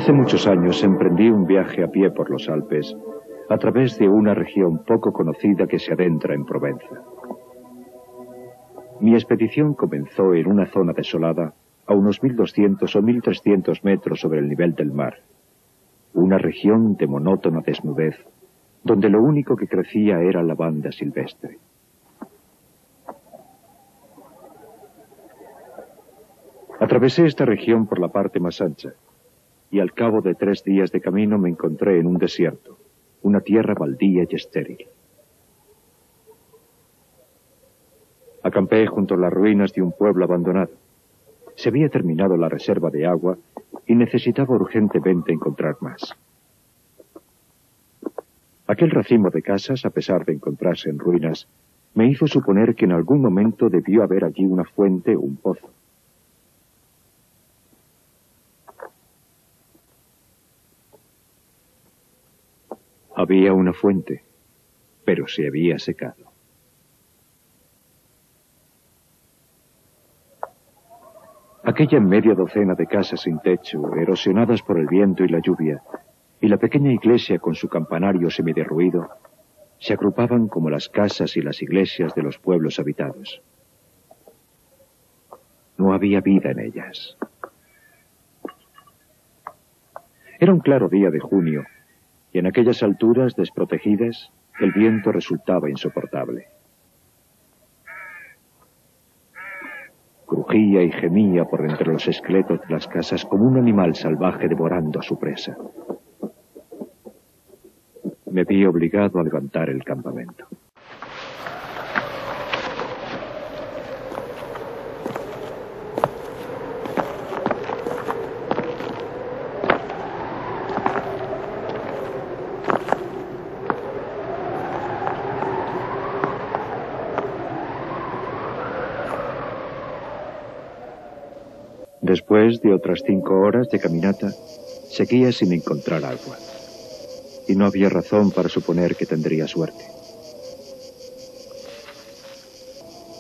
Hace muchos años emprendí un viaje a pie por los Alpes, a través de una región poco conocida que se adentra en Provenza. Mi expedición comenzó en una zona desolada, a unos 1200 o 1300 metros sobre el nivel del mar. Una región de monótona desnudez, donde lo único que crecía era lavanda silvestre. Atravesé esta región por la parte más ancha, y al cabo de 3 días de camino me encontré en un desierto, una tierra baldía y estéril. Acampé junto a las ruinas de un pueblo abandonado. Se había terminado la reserva de agua y necesitaba urgentemente encontrar más. Aquel racimo de casas, a pesar de encontrarse en ruinas, me hizo suponer que en algún momento debió haber allí una fuente o un pozo. Había una fuente, pero se había secado. Aquella media docena de casas sin techo, erosionadas por el viento y la lluvia, y la pequeña iglesia con su campanario semiderruido, se agrupaban como las casas y las iglesias de los pueblos habitados. No había vida en ellas. Era un claro día de junio, y en aquellas alturas desprotegidas, el viento resultaba insoportable. Crujía y gemía por entre los esqueletos de las casas como un animal salvaje devorando a su presa. Me vi obligado a levantar el campamento. Después de otras 5 horas de caminata, seguía sin encontrar agua. Y no había razón para suponer que tendría suerte.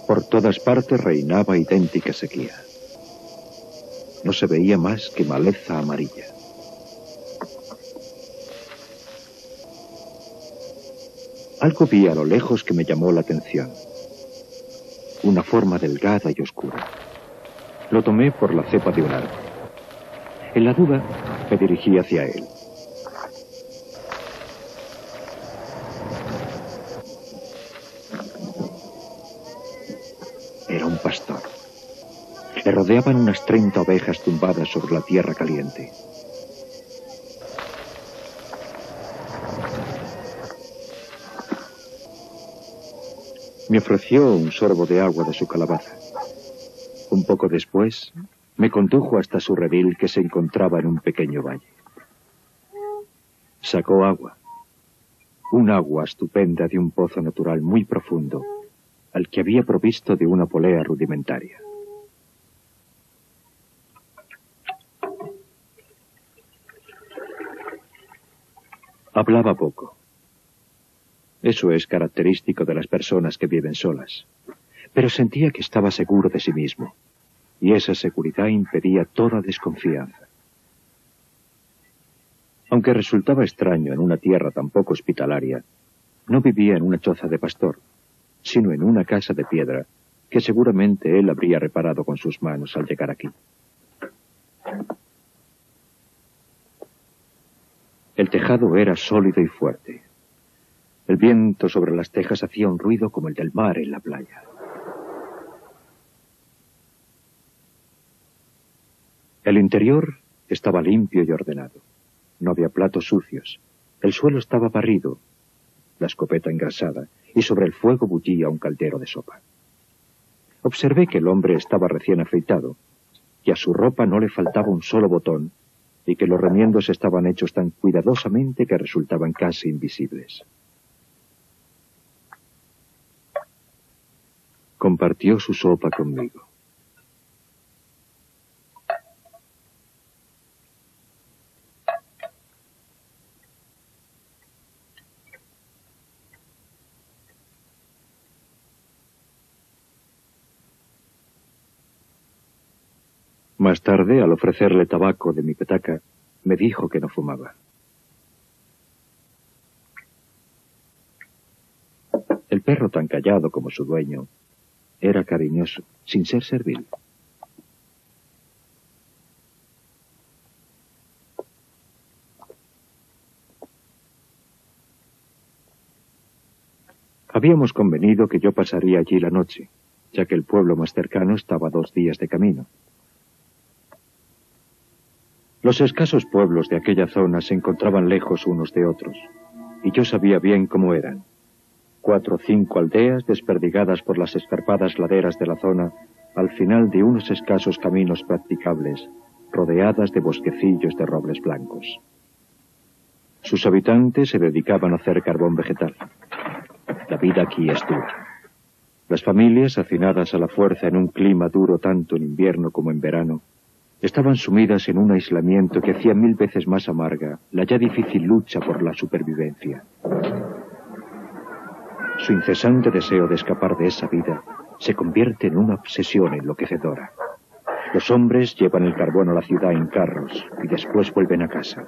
Por todas partes reinaba idéntica sequía. No se veía más que maleza amarilla. Algo vi a lo lejos que me llamó la atención. Una forma delgada y oscura. Lo tomé por la cepa de un árbol. En la duda, me dirigí hacia él. Era un pastor. Le rodeaban unas 30 ovejas tumbadas sobre la tierra caliente. Me ofreció un sorbo de agua de su calabaza. Un poco después, me condujo hasta su redil que se encontraba en un pequeño valle. Sacó agua. Un agua estupenda de un pozo natural muy profundo, al que había provisto de una polea rudimentaria. Hablaba poco. Eso es característico de las personas que viven solas. Pero sentía que estaba seguro de sí mismo, y esa seguridad impedía toda desconfianza. Aunque resultaba extraño en una tierra tan poco hospitalaria, no vivía en una choza de pastor, sino en una casa de piedra que seguramente él habría reparado con sus manos al llegar aquí. El tejado era sólido y fuerte. El viento sobre las tejas hacía un ruido como el del mar en la playa. El interior estaba limpio y ordenado. No había platos sucios. El suelo estaba barrido, la escopeta engrasada, y sobre el fuego bullía un caldero de sopa. Observé que el hombre estaba recién afeitado, que a su ropa no le faltaba un solo botón, y que los remiendos estaban hechos tan cuidadosamente que resultaban casi invisibles. Compartió su sopa conmigo. Más tarde, al ofrecerle tabaco de mi petaca, Me dijo que no fumaba. El perro, tan callado como su dueño, era cariñoso, sin ser servil. Habíamos convenido que yo pasaría allí la noche, ya que el pueblo más cercano estaba a 2 días de camino. Los escasos pueblos de aquella zona se encontraban lejos unos de otros, y yo sabía bien cómo eran. 4 o 5 aldeas desperdigadas por las escarpadas laderas de la zona, al final de unos escasos caminos practicables, rodeadas de bosquecillos de robles blancos. Sus habitantes se dedicaban a hacer carbón vegetal. La vida aquí es dura. Las familias, hacinadas a la fuerza en un clima duro tanto en invierno como en verano, estaban sumidas en un aislamiento que hacía 1000 veces más amarga la ya difícil lucha por la supervivencia. Su incesante deseo de escapar de esa vida se convierte en una obsesión enloquecedora. Los hombres llevan el carbón a la ciudad en carros y después vuelven a casa.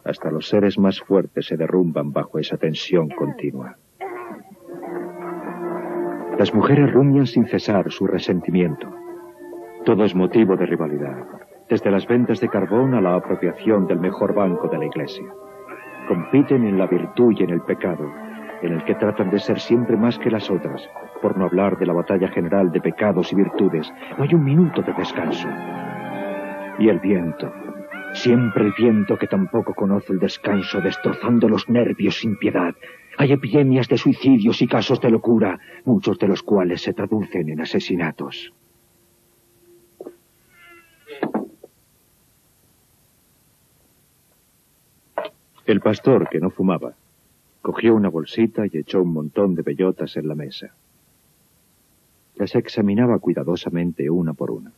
Hasta los seres más fuertes se derrumban bajo esa tensión continua. Las mujeres rumian sin cesar su resentimiento. Todo es motivo de rivalidad, desde las ventas de carbón a la apropiación del mejor banco de la iglesia. Compiten en la virtud y en el pecado, en el que tratan de ser siempre más que las otras, por no hablar de la batalla general de pecados y virtudes. No hay un minuto de descanso. Y el viento, siempre el viento que tampoco conoce el descanso, destrozando los nervios sin piedad. Hay epidemias de suicidios y casos de locura, muchos de los cuales se traducen en asesinatos. El pastor, que no fumaba, cogió una bolsita y echó un montón de bellotas en la mesa. Las examinaba cuidadosamente una por una,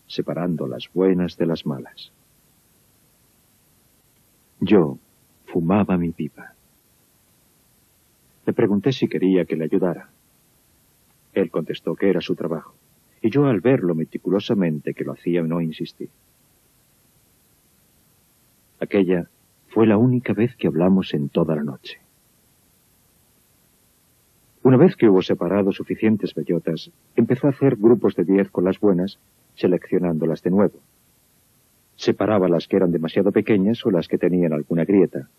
separando las buenas de las malas. Yo fumaba mi pipa. Le pregunté si quería que le ayudara. Él contestó que era su trabajo, y yo, al verlo meticulosamente que lo hacía, no insistí. Aquella fue la única vez que hablamos en toda la noche. Una vez que hubo separado suficientes bellotas, empezó a hacer grupos de 10 con las buenas, seleccionándolas de nuevo. Separaba las que eran demasiado pequeñas o las que tenían alguna grieta.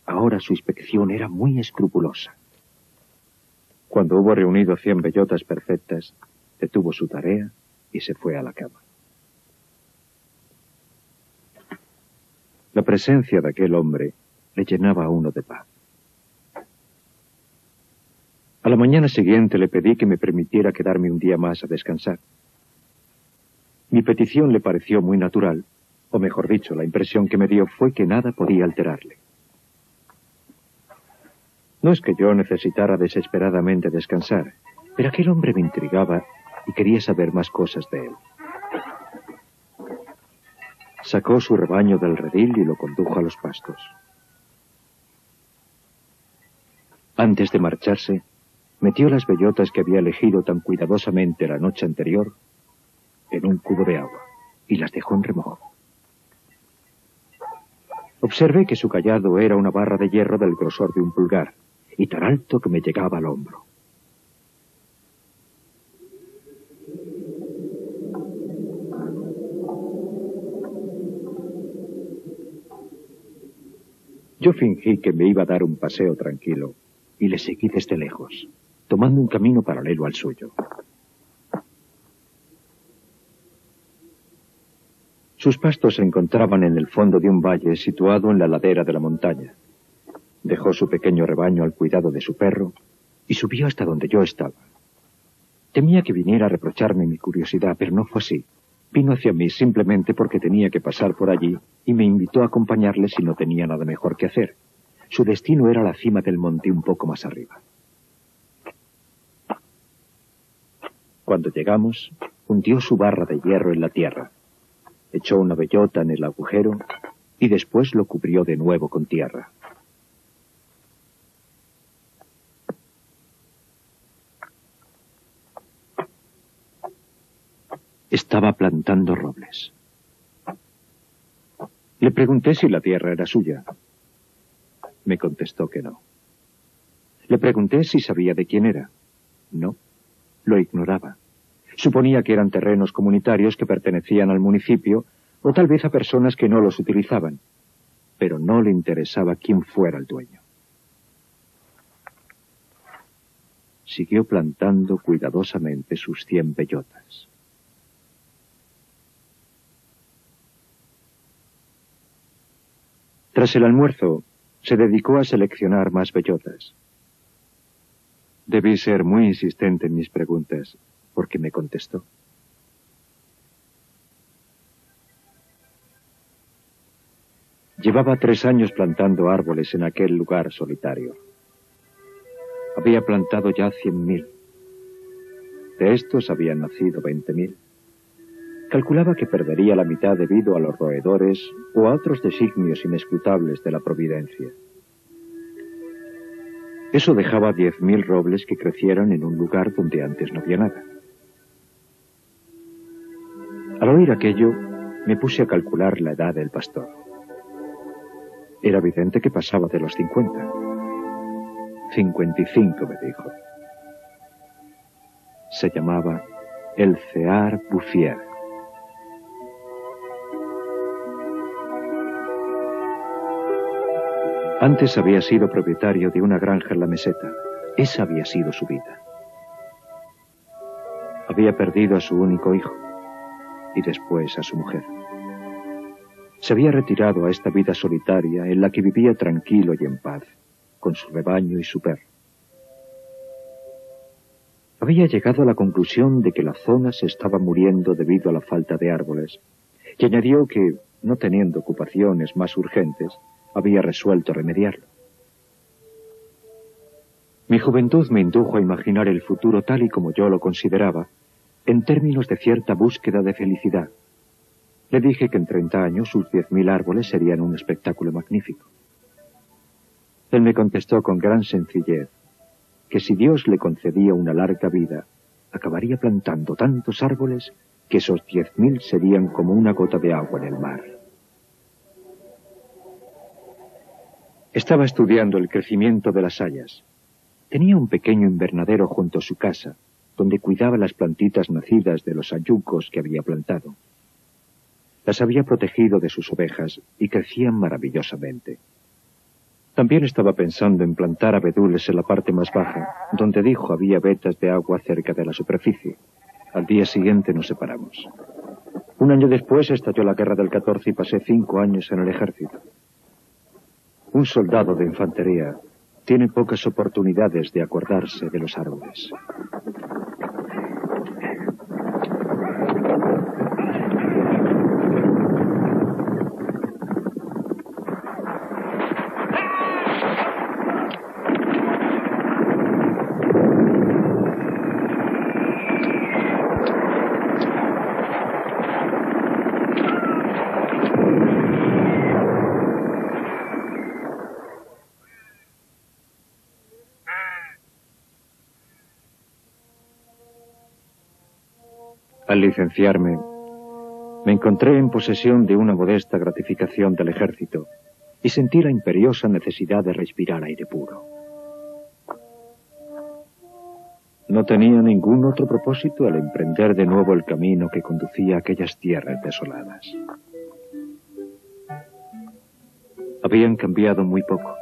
Ahora su inspección era muy escrupulosa. Cuando hubo reunido 100 bellotas perfectas, detuvo su tarea y se fue a la cama. La presencia de aquel hombre le llenaba a uno de paz. A la mañana siguiente le pedí que me permitiera quedarme un día más a descansar. Mi petición le pareció muy natural, o mejor dicho, la impresión que me dio fue que nada podía alterarle. No es que yo necesitara desesperadamente descansar, pero aquel hombre me intrigaba y quería saber más cosas de él. Sacó su rebaño del redil y lo condujo a los pastos. Antes de marcharse, metió las bellotas que había elegido tan cuidadosamente la noche anterior en un cubo de agua y las dejó en remojo. Observé que su cayado era una barra de hierro del grosor de un pulgar y tan alto que me llegaba al hombro. Yo fingí que me iba a dar un paseo tranquilo y le seguí desde lejos, tomando un camino paralelo al suyo. Sus pastos se encontraban en el fondo de un valle situado en la ladera de la montaña. Dejó su pequeño rebaño al cuidado de su perro y subió hasta donde yo estaba. Temía que viniera a reprocharme mi curiosidad, pero no fue así. Vino hacia mí simplemente porque tenía que pasar por allí y me invitó a acompañarle si no tenía nada mejor que hacer. Su destino era la cima del monte un poco más arriba. Cuando llegamos, hundió su barra de hierro en la tierra, echó una bellota en el agujero y después lo cubrió de nuevo con tierra. Estaba plantando robles. Le pregunté si la tierra era suya. Me contestó que no. Le pregunté si sabía de quién era. No, lo ignoraba. Suponía que eran terrenos comunitarios que pertenecían al municipio o tal vez a personas que no los utilizaban, pero no le interesaba quién fuera el dueño. Siguió plantando cuidadosamente sus 100 bellotas. Tras el almuerzo, se dedicó a seleccionar más bellotas. Debí ser muy insistente en mis preguntas, porque me contestó. Llevaba 3 años plantando árboles en aquel lugar solitario. Había plantado ya 100.000. De estos habían nacido 20.000. Calculaba que perdería la mitad debido a los roedores o a otros designios inescrutables de la providencia. Eso dejaba 10.000 robles que crecieran en un lugar donde antes no había nada. Al oír aquello, me puse a calcular la edad del pastor. Era evidente que pasaba de los 50. 55, me dijo. Se llamaba Elzéar Bouffier. Antes había sido propietario de una granja en la meseta. Esa había sido su vida. Había perdido a su único hijo y después a su mujer. Se había retirado a esta vida solitaria en la que vivía tranquilo y en paz, con su rebaño y su perro. Había llegado a la conclusión de que la zona se estaba muriendo debido a la falta de árboles, y añadió que, no teniendo ocupaciones más urgentes, había resuelto remediarlo. Mi juventud me indujo a imaginar el futuro tal y como yo lo consideraba, en términos de cierta búsqueda de felicidad. Le dije que en 30 años sus 10.000 árboles serían un espectáculo magnífico. Él me contestó con gran sencillez que si Dios le concedía una larga vida, acabaría plantando tantos árboles que esos 10.000 serían como una gota de agua en el mar. Estaba estudiando el crecimiento de las hayas. Tenía un pequeño invernadero junto a su casa, donde cuidaba las plantitas nacidas de los hayucos que había plantado. Las había protegido de sus ovejas y crecían maravillosamente. También estaba pensando en plantar abedules en la parte más baja, donde dijo había vetas de agua cerca de la superficie. Al día siguiente nos separamos. 1 año después estalló la guerra del 14 y pasé 5 años en el ejército. Un soldado de infantería tiene pocas oportunidades de acordarse de los árboles. Al licenciarme, me encontré en posesión de una modesta gratificación del ejército y sentí la imperiosa necesidad de respirar aire puro. No tenía ningún otro propósito al emprender de nuevo el camino que conducía a aquellas tierras desoladas. Habían cambiado muy poco,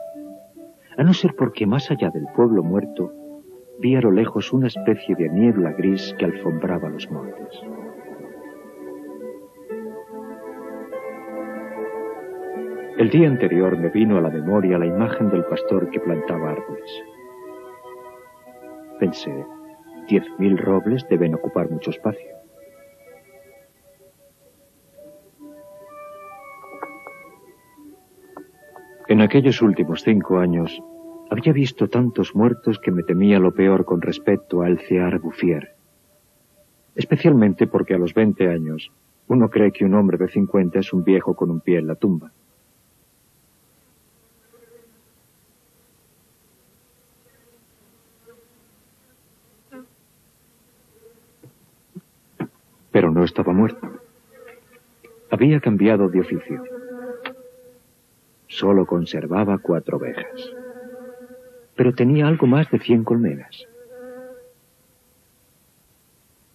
a no ser porque más allá del pueblo muerto, vi a lo lejos una especie de niebla gris que alfombraba los montes. El día anterior me vino a la memoria la imagen del pastor que plantaba árboles. Pensé, 10.000 robles deben ocupar mucho espacio. En aquellos últimos 5 años, había visto tantos muertos que me temía lo peor con respecto a Elzéar Bouffier. Especialmente porque a los 20 años, uno cree que un hombre de 50 es un viejo con un pie en la tumba. Pero no estaba muerto. Había cambiado de oficio. solo conservaba 4 ovejas. Pero tenía algo más de 100 colmenas.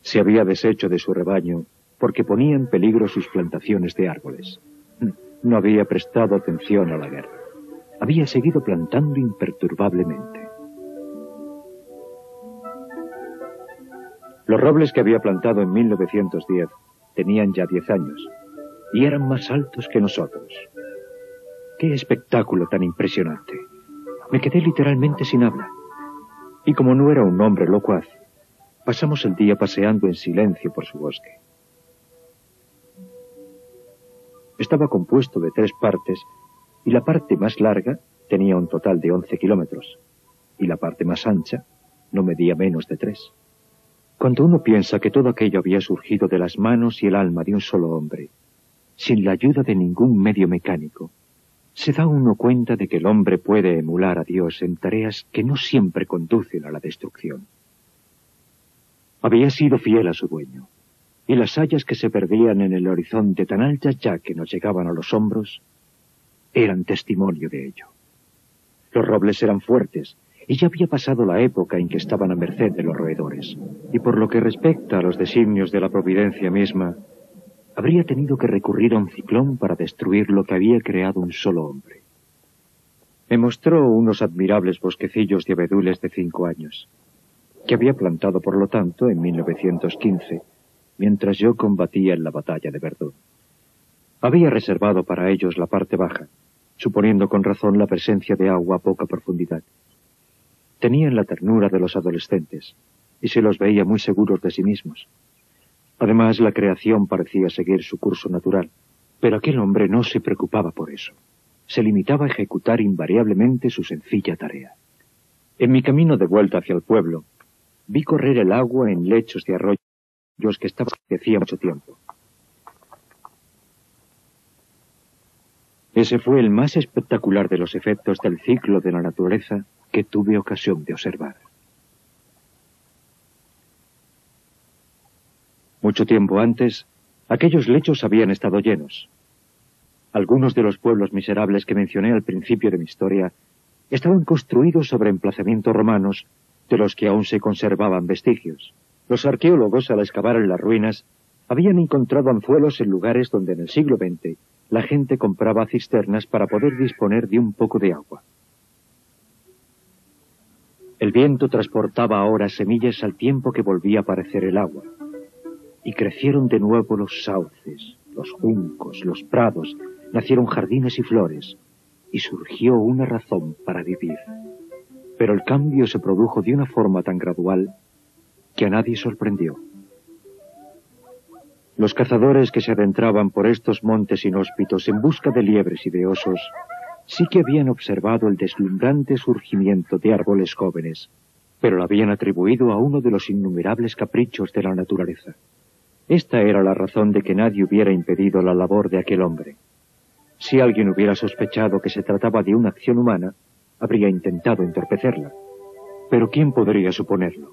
Se había deshecho de su rebaño porque ponía en peligro sus plantaciones de árboles. No había prestado atención a la guerra. Había seguido plantando imperturbablemente. Los robles que había plantado en 1910 tenían ya 10 años y eran más altos que nosotros. ¡Qué espectáculo tan impresionante! Me quedé literalmente sin habla. Y como no era un hombre locuaz, pasamos el día paseando en silencio por su bosque. Estaba compuesto de 3 partes y la parte más larga tenía un total de 11 kilómetros y la parte más ancha no medía menos de 3. Cuando uno piensa que todo aquello había surgido de las manos y el alma de un solo hombre, sin la ayuda de ningún medio mecánico, se da uno cuenta de que el hombre puede emular a Dios en tareas que no siempre conducen a la destrucción. Había sido fiel a su dueño, y las hayas que se perdían en el horizonte tan altas ya que nos llegaban a los hombros, eran testimonio de ello. Los robles eran fuertes, y ya había pasado la época en que estaban a merced de los roedores, y por lo que respecta a los designios de la providencia misma, habría tenido que recurrir a un ciclón para destruir lo que había creado un solo hombre. Me mostró unos admirables bosquecillos de abedules de 5 años, que había plantado por lo tanto en 1915, mientras yo combatía en la batalla de Verdún. Había reservado para ellos la parte baja, suponiendo con razón la presencia de agua a poca profundidad. Tenían la ternura de los adolescentes, y se los veía muy seguros de sí mismos. Además, la creación parecía seguir su curso natural, pero aquel hombre no se preocupaba por eso. Se limitaba a ejecutar invariablemente su sencilla tarea. En mi camino de vuelta hacia el pueblo, vi correr el agua en lechos de arroyos que estaban desde hacía mucho tiempo. Ese fue el más espectacular de los efectos del ciclo de la naturaleza que tuve ocasión de observar. Mucho tiempo antes, aquellos lechos habían estado llenos. Algunos de los pueblos miserables que mencioné al principio de mi historia estaban construidos sobre emplazamientos romanos de los que aún se conservaban vestigios. Los arqueólogos, al excavar en las ruinas, habían encontrado anzuelos en lugares donde en el siglo XX la gente compraba cisternas para poder disponer de un poco de agua. El viento transportaba ahora semillas al tiempo que volvía a aparecer el agua. Y crecieron de nuevo los sauces, los juncos, los prados, nacieron jardines y flores, y surgió una razón para vivir. Pero el cambio se produjo de una forma tan gradual que a nadie sorprendió. Los cazadores que se adentraban por estos montes inhóspitos en busca de liebres y de osos, sí que habían observado el deslumbrante surgimiento de árboles jóvenes, pero lo habían atribuido a uno de los innumerables caprichos de la naturaleza. Esta era la razón de que nadie hubiera impedido la labor de aquel hombre. Si alguien hubiera sospechado que se trataba de una acción humana, habría intentado entorpecerla. Pero ¿quién podría suponerlo?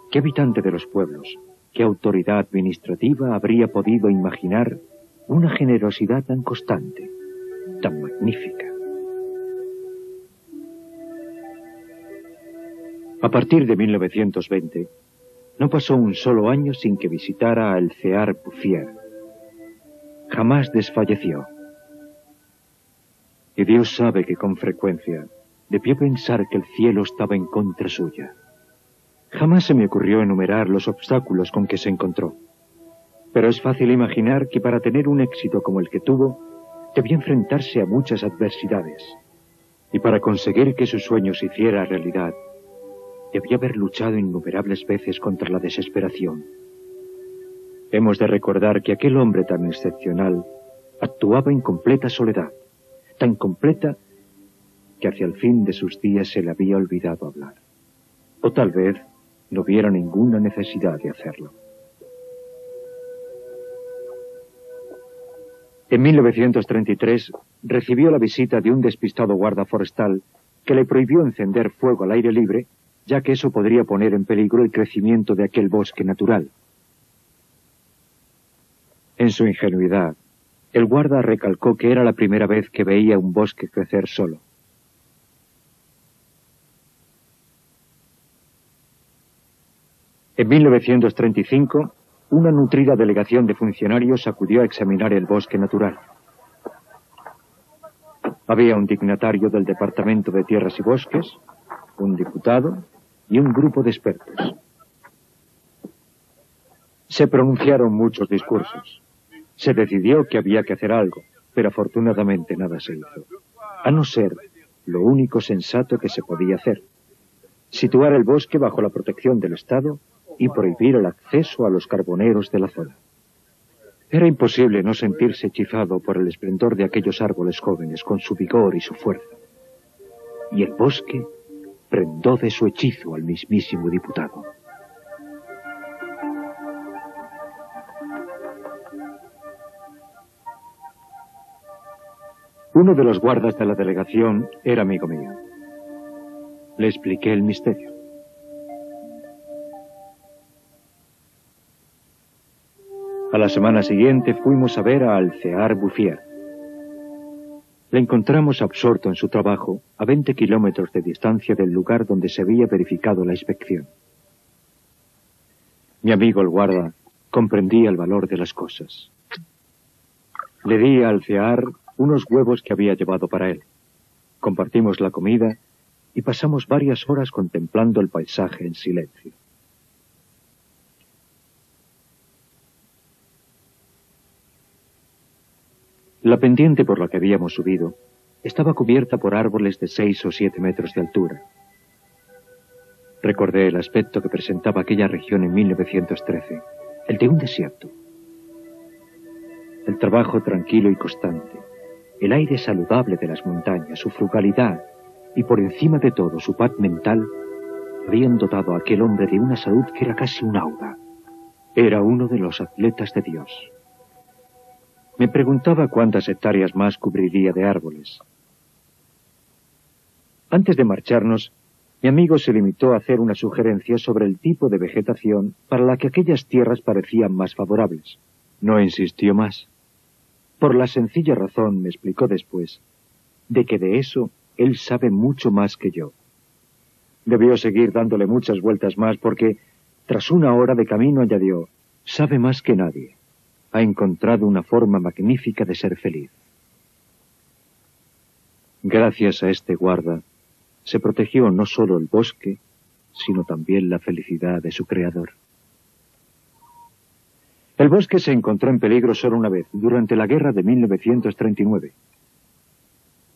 ¿Qué habitante de los pueblos, qué autoridad administrativa habría podido imaginar una generosidad tan constante, tan magnífica? A partir de 1920, no pasó un solo año sin que visitara al Cear Bouffier. Jamás desfalleció. Y Dios sabe que con frecuencia debió pensar que el cielo estaba en contra suya. Jamás se me ocurrió enumerar los obstáculos con que se encontró. Pero es fácil imaginar que para tener un éxito como el que tuvo, debió enfrentarse a muchas adversidades. Y para conseguir que su sueño se hiciera realidad, debió haber luchado innumerables veces contra la desesperación. Hemos de recordar que aquel hombre tan excepcional actuaba en completa soledad, tan completa que hacia el fin de sus días se le había olvidado hablar. O tal vez no hubiera ninguna necesidad de hacerlo. En 1933 recibió la visita de un despistado guarda forestal que le prohibió encender fuego al aire libre, ya que eso podría poner en peligro el crecimiento de aquel bosque natural. En su ingenuidad, El guarda recalcó que era la primera vez que veía un bosque crecer solo. En 1935, una nutrida delegación de funcionarios acudió a examinar el bosque natural. Había un dignatario del Departamento de Tierras y Bosques, un diputado y un grupo de expertos. Se pronunciaron muchos discursos. Se decidió que había que hacer algo, pero afortunadamente nada se hizo. A no ser lo único sensato que se podía hacer: situar el bosque bajo la protección del Estado y prohibir el acceso a los carboneros de la zona. Era imposible no sentirse hechizado por el esplendor de aquellos árboles jóvenes, con su vigor y su fuerza. Y el bosque prendó de su hechizo al mismísimo diputado. Uno de los guardas de la delegación era amigo mío. Le expliqué el misterio. A la semana siguiente fuimos a ver a Alcear Bouffier. Le encontramos absorto en su trabajo a 20 kilómetros de distancia del lugar donde se había verificado la inspección. Mi amigo el guarda comprendía el valor de las cosas. Le di a Alcear unos huevos que había llevado para él. Compartimos la comida y pasamos varias horas contemplando el paisaje en silencio. La pendiente por la que habíamos subido estaba cubierta por árboles de 6 o 7 metros de altura. Recordé el aspecto que presentaba aquella región en 1913, el de un desierto. El trabajo tranquilo y constante, el aire saludable de las montañas, su frugalidad y por encima de todo su paz mental habían dotado a aquel hombre de una salud que era casi un aura. Era uno de los atletas de Dios. Me preguntaba cuántas hectáreas más cubriría de árboles. Antes de marcharnos, mi amigo se limitó a hacer una sugerencia sobre el tipo de vegetación para la que aquellas tierras parecían más favorables. No insistió más. Por la sencilla razón, me explicó después, de que de eso él sabe mucho más que yo. Debió seguir dándole muchas vueltas más porque, tras una hora de camino, añadió: sabe más que nadie. Ha encontrado una forma magnífica de ser feliz. Gracias a este guarda, se protegió no solo el bosque, sino también la felicidad de su creador. El bosque se encontró en peligro solo una vez, durante la guerra de 1939.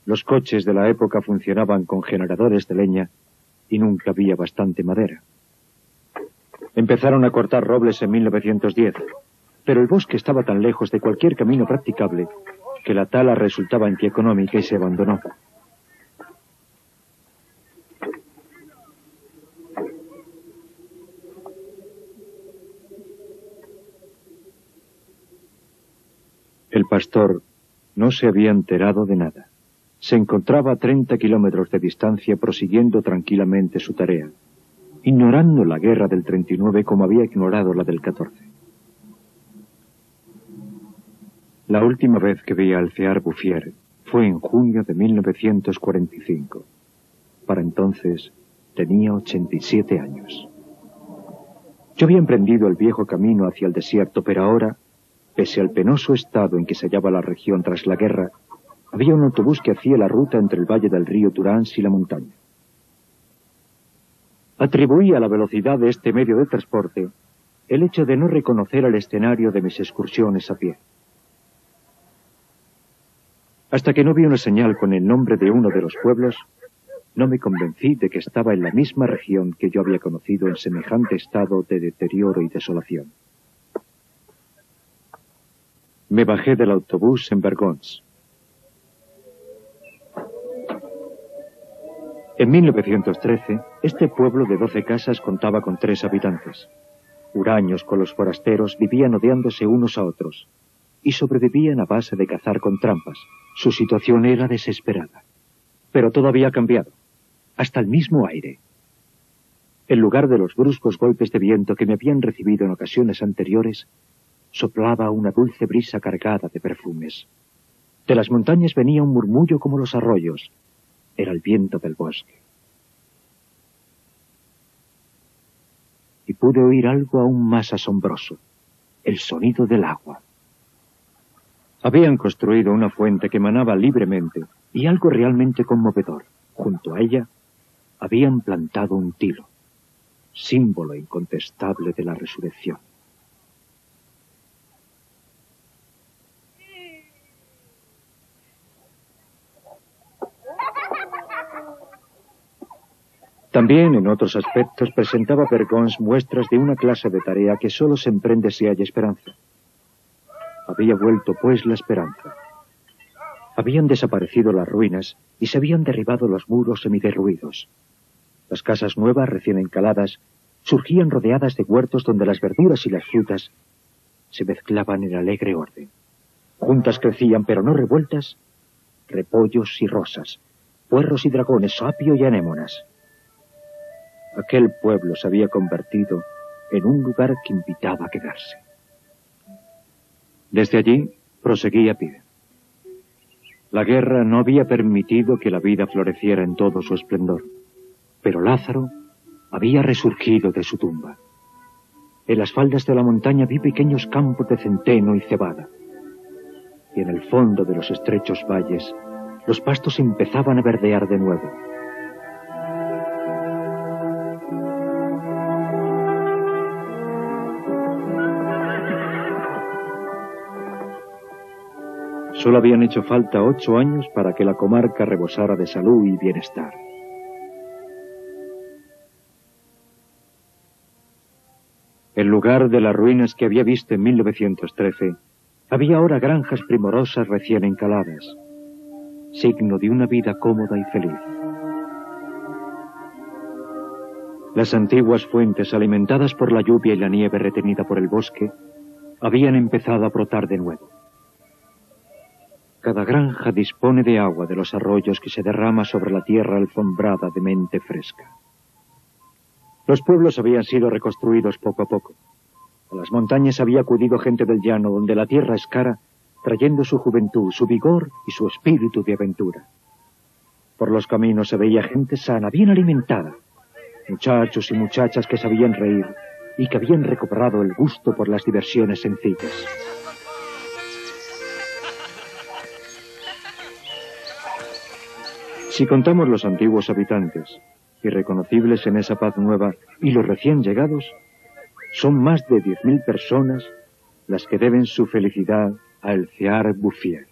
Los coches de la época funcionaban con generadores de leña y nunca había bastante madera. Empezaron a cortar robles en 1910. Pero el bosque estaba tan lejos de cualquier camino practicable que la tala resultaba antieconómica y se abandonó. El pastor no se había enterado de nada. Se encontraba a 30 kilómetros de distancia prosiguiendo tranquilamente su tarea, ignorando la guerra del 39 como había ignorado la del 14. La última vez que vi a Alcear Bouffier fue en junio de 1945. Para entonces tenía 87 años. Yo había emprendido el viejo camino hacia el desierto, pero ahora, pese al penoso estado en que se hallaba la región tras la guerra, había un autobús que hacía la ruta entre el valle del río Turans y la montaña. Atribuí a la velocidad de este medio de transporte el hecho de no reconocer el escenario de mis excursiones a pie. Hasta que no vi una señal con el nombre de uno de los pueblos, no me convencí de que estaba en la misma región que yo había conocido en semejante estado de deterioro y desolación. Me bajé del autobús en Vergons. En 1913, este pueblo de 12 casas contaba con 3 habitantes. Huraños con los forasteros, vivían odiándose unos a otros y sobrevivían a base de cazar con trampas. Su situación era desesperada. Pero todo había cambiado, hasta el mismo aire. En lugar de los bruscos golpes de viento que me habían recibido en ocasiones anteriores, soplaba una dulce brisa cargada de perfumes. De las montañas venía un murmullo como los arroyos. Era el viento del bosque. Y pude oír algo aún más asombroso, el sonido del agua. Habían construido una fuente que manaba libremente, y algo realmente conmovedor. Junto a ella habían plantado un tilo, símbolo incontestable de la resurrección. También en otros aspectos presentaba Vergons muestras de una clase de tarea que solo se emprende si hay esperanza. Había vuelto, pues, la esperanza. Habían desaparecido las ruinas y se habían derribado los muros semiderruidos. Las casas nuevas, recién encaladas, surgían rodeadas de huertos donde las verduras y las frutas se mezclaban en alegre orden. Juntas crecían, pero no revueltas, repollos y rosas, puerros y dragones, apio y anémonas. Aquel pueblo se había convertido en un lugar que invitaba a quedarse. Desde allí proseguí a pie. La guerra no había permitido que la vida floreciera en todo su esplendor, pero Lázaro había resurgido de su tumba. En las faldas de la montaña vi pequeños campos de centeno y cebada, y en el fondo de los estrechos valles los pastos empezaban a verdear de nuevo. Solo habían hecho falta 8 años para que la comarca rebosara de salud y bienestar. En lugar de las ruinas que había visto en 1913, había ahora granjas primorosas recién encaladas, signo de una vida cómoda y feliz. Las antiguas fuentes, alimentadas por la lluvia y la nieve retenida por el bosque, habían empezado a brotar de nuevo. Cada granja dispone de agua de los arroyos que se derrama sobre la tierra alfombrada de mente fresca. Los pueblos habían sido reconstruidos poco a poco. A las montañas había acudido gente del llano, donde la tierra es cara, trayendo su juventud, su vigor y su espíritu de aventura. Por los caminos se veía gente sana, bien alimentada, muchachos y muchachas que sabían reír y que habían recobrado el gusto por las diversiones sencillas. Si contamos los antiguos habitantes, irreconocibles en esa paz nueva, y los recién llegados, son más de 10.000 personas las que deben su felicidad a El Cear Bouffier.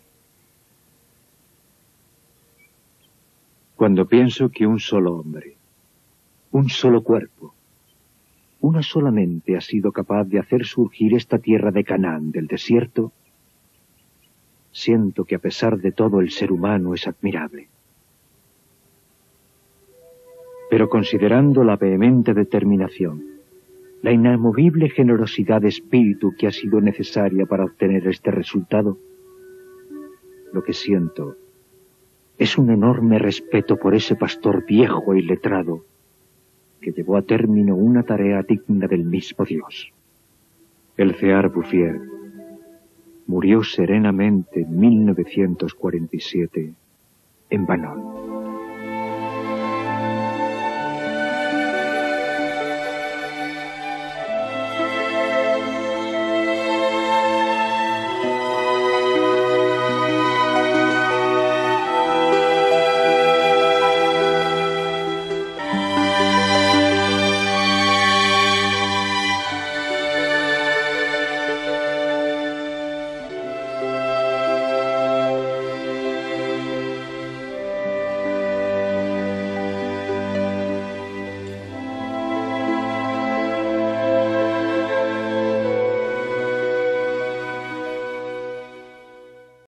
Cuando pienso que un solo hombre, un solo cuerpo, una sola mente ha sido capaz de hacer surgir esta tierra de Canaán del desierto, siento que a pesar de todo el ser humano es admirable. Pero considerando la vehemente determinación, la inamovible generosidad de espíritu que ha sido necesaria para obtener este resultado, lo que siento es un enorme respeto por ese pastor viejo y letrado que llevó a término una tarea digna del mismo Dios. El Cear Bouffier murió serenamente en 1947 en Vanol.